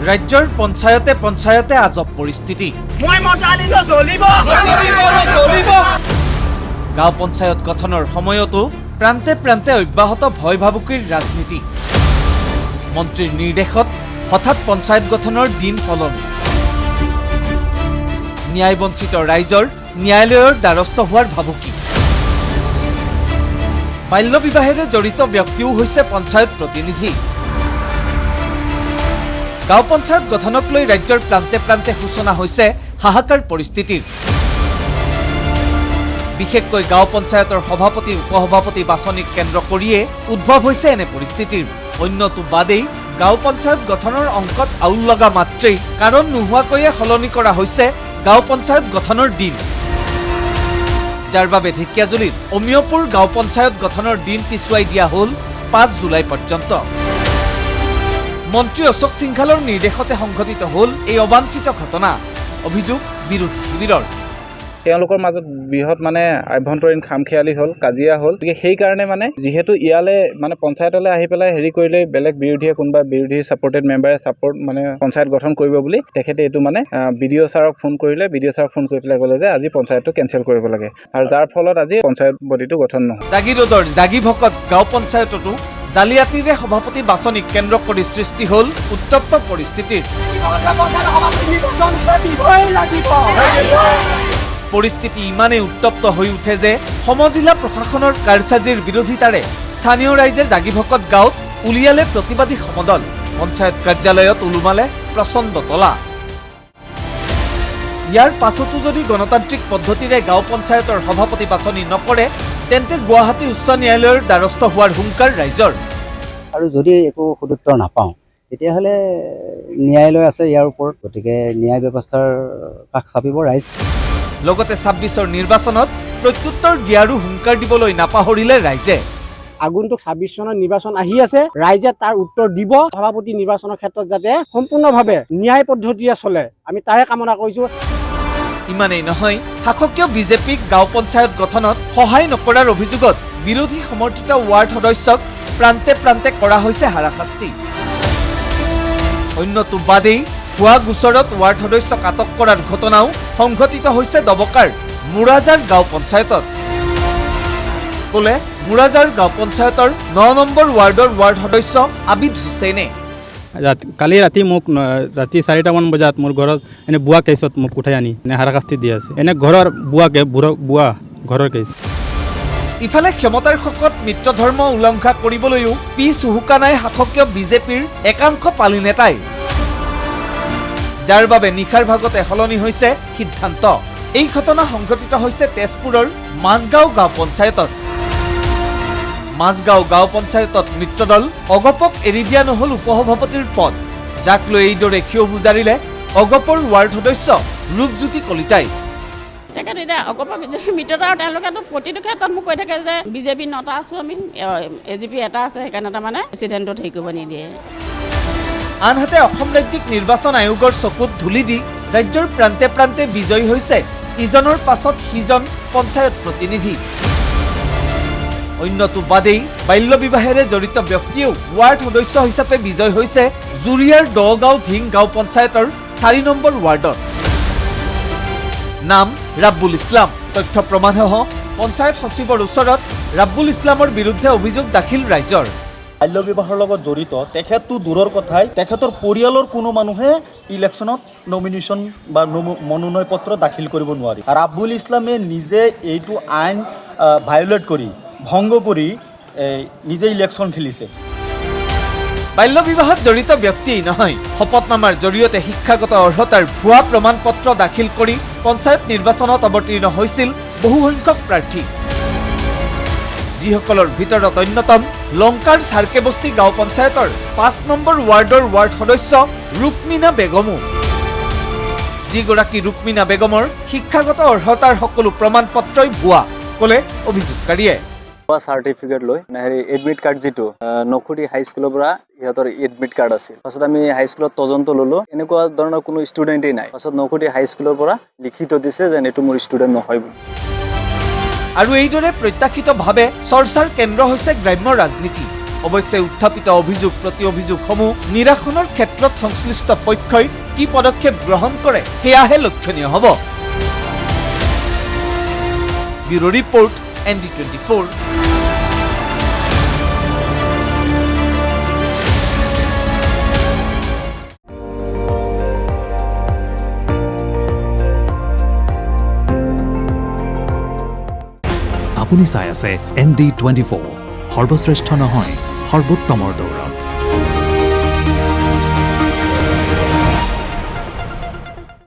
ৰাজ্যৰ পঞ্চায়তে পঞ্চায়তে আজব পৰিস্থিতি। গাঁও পঞ্চায়ত গঠনৰ সময়তো প্ৰান্তে প্ৰান্তে অব্যাহত ভয় ভাবুকিৰ ৰাজনীতি। মন্ত্ৰীৰ নিৰ্দেশত হঠাৎ পঞ্চায়ত গঠনৰ দিন সলনি। ন্যায়বঞ্চিত ৰাইজৰ ন্যায়ালয়ৰ দ্বাৰস্থ হোৱাৰ ভাবুকি। বাল্য বিবাহেৰে জড়িত ব্যক্তিও হৈছে পঞ্চায়ত প্ৰতিনিধি। গাঁও পঞ্চায়ত গঠনক লৈ ৰাজ্যৰ প্ৰান্তে প্ৰান্তে সূচনা হৈছে হাহাকাৰ পৰিস্থিতিৰ। বিশেষকৈ গাঁও পঞ্চায়তৰ সভাপতি উপসভাপতি বাছনিক কেন্দ্ৰ কৰিয়ে উদ্ভৱ হৈছে এনে পৰিস্থিতিৰ। অন্যটো বাদেই গাঁও পঞ্চায়ত গঠনৰ অংকত আউল লগা মাত্ৰেই কাৰণ নোহোৱাকৈয়ে সলনি কৰা হৈছে গাঁও পঞ্চায়ত গঠনৰ দিন, যাৰ বাবে ঢেকিয়াজুলিত অমিয়পুৰ গাঁও পঞ্চায়ত গঠনৰ দিন পিছুৱাই দিয়া হ'ল 5 জুলাই পৰ্যন্ত। মন্ত্ৰী অশোক সিংঘালৰ নিৰ্দেশতে সংঘটিত হ'ল এই অবাঞ্ছিত ঘটনা। অভিযোগ বিৰোধী শিবিৰৰ। তেওঁলোকৰ মাজত বৃহৎ আভ্যন্তৰীণ খামখেয়ালি হ'ল, কাজিয়া হ'ল। গতিকে সেইকাৰণে যিহেতু ইয়ালে পঞ্চায়তলৈ আহি পেলাই হেৰি কৰিলে বেলেগ বিৰোধীয়ে কোনোবা বিৰোধী ছাপৰ্টেড মেম্বাৰে পঞ্চায়ত গঠন কৰিব বুলি তেখেতে এইটো BDO ছাৰক ফোন কৰিলে। BDO ছাৰক ফোন কৰি পেলাই ক'লে যে আজি পঞ্চায়তটো কেঞ্চেল কৰিব লাগে, আৰু যাৰ ফলত আজি পঞ্চায়ত বডিটো গঠন নহয়। জাগিৰোডৰ জাগিভকত গাঁও পঞ্চায়ততো জালিয়াতিৰে সভাপতি বাছনিক কেন্দ্ৰ কৰি সৃষ্টি হ'ল উত্তপ্ত পৰিস্থিতিৰ। পৰিস্থিতি ইমানেই উত্তপ্ত হৈ উঠে যে সমজিলা প্ৰশাসনৰ কাৰসাজিৰ বিৰোধিতাৰে স্থানীয় ৰাইজে জাগিভকত গাঁৱত উলিয়ালে প্ৰতিবাদী সমদল। পঞ্চায়ত কাৰ্যালয়ত ওলোমালে প্ৰচণ্ড তলা। ইয়াৰ পাছতো যদি গণতান্ত্ৰিক পদ্ধতিৰে গাঁও পঞ্চায়তৰ সভাপতি বাছনি নকৰে তেন্তে গুৱাহাটী উচ্চ ন্যায়ালয়ৰ দ্বাৰস্থ হোৱাৰ হুংকাৰ ৰাইজৰ। আৰু যদি একো সদুত্তৰ নাপাওঁ তেতিয়াহ'লে ন্যায়ালয় আছে ইয়াৰ ওপৰত, গতিকে ন্যায় ব্যৱস্থাৰ কাষ চাপিব ৰাইজ। লগতে 26ৰ নিৰ্বাচনত প্ৰত্যুত্তৰ দিয়াৰো হুংকাৰ দিবলৈ নাপাহৰিলে ৰাইজে। আগন্তুক 26 চনৰ নিৰ্বাচন আহি আছে, ৰাইজে তাৰ উত্তৰ দিব। সভাপতি নিৰ্বাচনৰ ক্ষেত্ৰত যাতে সম্পূৰ্ণভাৱে ন্যায় পদ্ধতিৰে চলে, আমি তাৰে কামনা কৰিছোঁ। ইমানেই নহয়, শাসকীয় বিজেপিক গাঁও পঞ্চায়ত গঠনত সহায় নকৰাৰ অভিযোগত বিৰোধী সমৰ্থিত ৱাৰ্ড সদস্যক প্ৰান্তে প্ৰান্তে কৰা হৈছে হাৰাশাস্তি। অন্যটো বাদেই হোৱা গোচৰত ৱাৰ্ড সদস্যক আটক কৰাৰ ঘটনাও সংঘটিত হৈছে দবকাৰ মুৰাজাৰ গাঁও পঞ্চায়তত। ক'লে মুৰাজাৰ গাঁও পঞ্চায়তৰ 9 নম্বৰ ৱাৰ্ডৰ ৱাৰ্ড সদস্য আবিদ হুছেইনে। কালি ৰাতি মোক ৰাতি 4টামান বজাত মোৰ ঘৰত এনে বুৱা কেছত মোক উঠাই আনি হাৰাশাস্তি দি আছে। এনে ঘৰৰ বুৱা ঘৰৰ কেছ। ইফালে ক্ষমতাৰ শকত মিত্ৰ ধৰ্ম উলংঘা কৰিবলৈও পিছ হুকা নাই শাসকীয় বিজেপিৰ একাংশ পালি নেতাই, যাৰ বাবে নিশাৰ ভাগতে সলনি হৈছে সিদ্ধান্ত। এই ঘটনা সংঘটিত হৈছে তেজপুৰৰ মাজগাঁও গাঁও পঞ্চায়তত। মাজগাঁও গাঁও পঞ্চায়তত মিত্ৰদল অগপক এৰি দিয়া নহ'ল উপসভাপতিৰ পদ, যাক লৈ এইদৰে ক্ষোভ উজাৰিলে অগপৰ ৱাৰ্ড সদস্য ৰূপজ্যোতি কলিতাই। তেখেত এতিয়া অগপক মিত্ৰতা, আৰু তেওঁলোকেতো প্ৰতিটো ক্ষেত্ৰত মোক কৈ থাকে যে বিজেপি 9টা আছোঁ, আমি AGP 1টা আছে, সেইকাৰণে তাৰমানে প্ৰেচিডেণ্টত হেৰি কৰিব নিদিয়ে। আনহাতে অসম ৰাজ্যিক নিৰ্বাচন আয়োগৰ চকুত ধূলি দি ৰাজ্যৰ প্ৰান্তে প্ৰান্তে বিজয়ী হৈছে ইজনৰ পাছত সিজন পঞ্চায়ত প্ৰতিনিধি। অন্যটো বাদেই বাল্য বিবাহেৰে জড়িত ব্যক্তিয়েও ৱাৰ্ড সদস্য হিচাপে বিজয় হৈছে জুৰিয়াৰ দগাঁও ধিং গাঁও পঞ্চায়তৰ 4 নম্বৰ ৱাৰ্ডত। নাম ৰাব্বুল ইছলাম। তথ্য প্ৰমাণসহ পঞ্চায়ত সচিবৰ ওচৰত ৰাব্বুল ইছলামৰ বিৰুদ্ধে অভিযোগ দাখিল ৰাইজৰ। বাল্য বিবাহৰ লগত জড়িত তেখেতটো দূৰৰ কথাই, তেখেতৰ পৰিয়ালৰ কোনো মানুহে ইলেকশ্যনত নমিনেশ্যন বা মনোনয়ন পত্ৰ দাখিল কৰিব নোৱাৰি। ৰাব্বুল ইছলামে নিজে এইটো আইন ভায়োলেট কৰি ভংগ কৰি নিজে ইলেকশ্যন খেলিছে। বাল্য বিবাহত জড়িত ব্যক্তিয়েই নহয়, শপতনামাৰ জৰিয়তে শিক্ষাগত অৰ্হতাৰ ভুৱা প্ৰমাণ পত্ৰ দাখিল কৰি পঞ্চায়ত নিৰ্বাচনত অৱতীৰ্ণ হৈছিল বহুসংখ্যক প্ৰাৰ্থী, যিসকলৰ ভিতৰত অন্যতম লংকাৰ চাৰ্কেবস্তি গাঁও পঞ্চায়তৰ 5 নম্বৰ ৱাৰ্ডৰ ৱাৰ্ড সদস্য ৰুক্মিনা বেগমো। যিগৰাকী ৰুক্মিনা বেগমৰ শিক্ষাগত অৰ্হতাৰ সকলো প্ৰমাণ পত্ৰই ভুৱা, ক'লে অভিযোগকাৰীয়ে। চাৰ্টিফিকেট লৈ এডমিট কাৰ্ড যিটো নখুৰি হাইস্কুলৰ পৰা ইহঁতৰ এডমিট কাৰ্ড আছিল। পাছত আমি হাইস্কুলত তদন্ত ল'লো, এনেকুৱা ধৰণৰ কোনো ষ্টুডেণ্টেই নাই। পাছত নখুৰি হাইস্কুলৰ পৰা লিখিত দিছে যে এইটো মোৰ ষ্টুডেণ্ট নহয় বুলি। আৰু এইদৰে প্ৰত্যাশিতভাৱে চৰ্চাৰ কেন্দ্ৰ হৈছে গ্ৰাম্য ৰাজনীতি। অৱশ্যে উত্থাপিত অভিযোগ প্ৰতি অভিযোগসমূহ নিৰাসনৰ ক্ষেত্ৰত সংশ্লিষ্ট পক্ষই কি পদক্ষেপ গ্ৰহণ কৰে সেয়াহে লক্ষণীয় হ'ব। Bureau report ND24। আপুনি চাই আছে ND24, সৰ্বশ্ৰেষ্ঠ নহয় সৰ্বোত্তমৰ দৌৰত।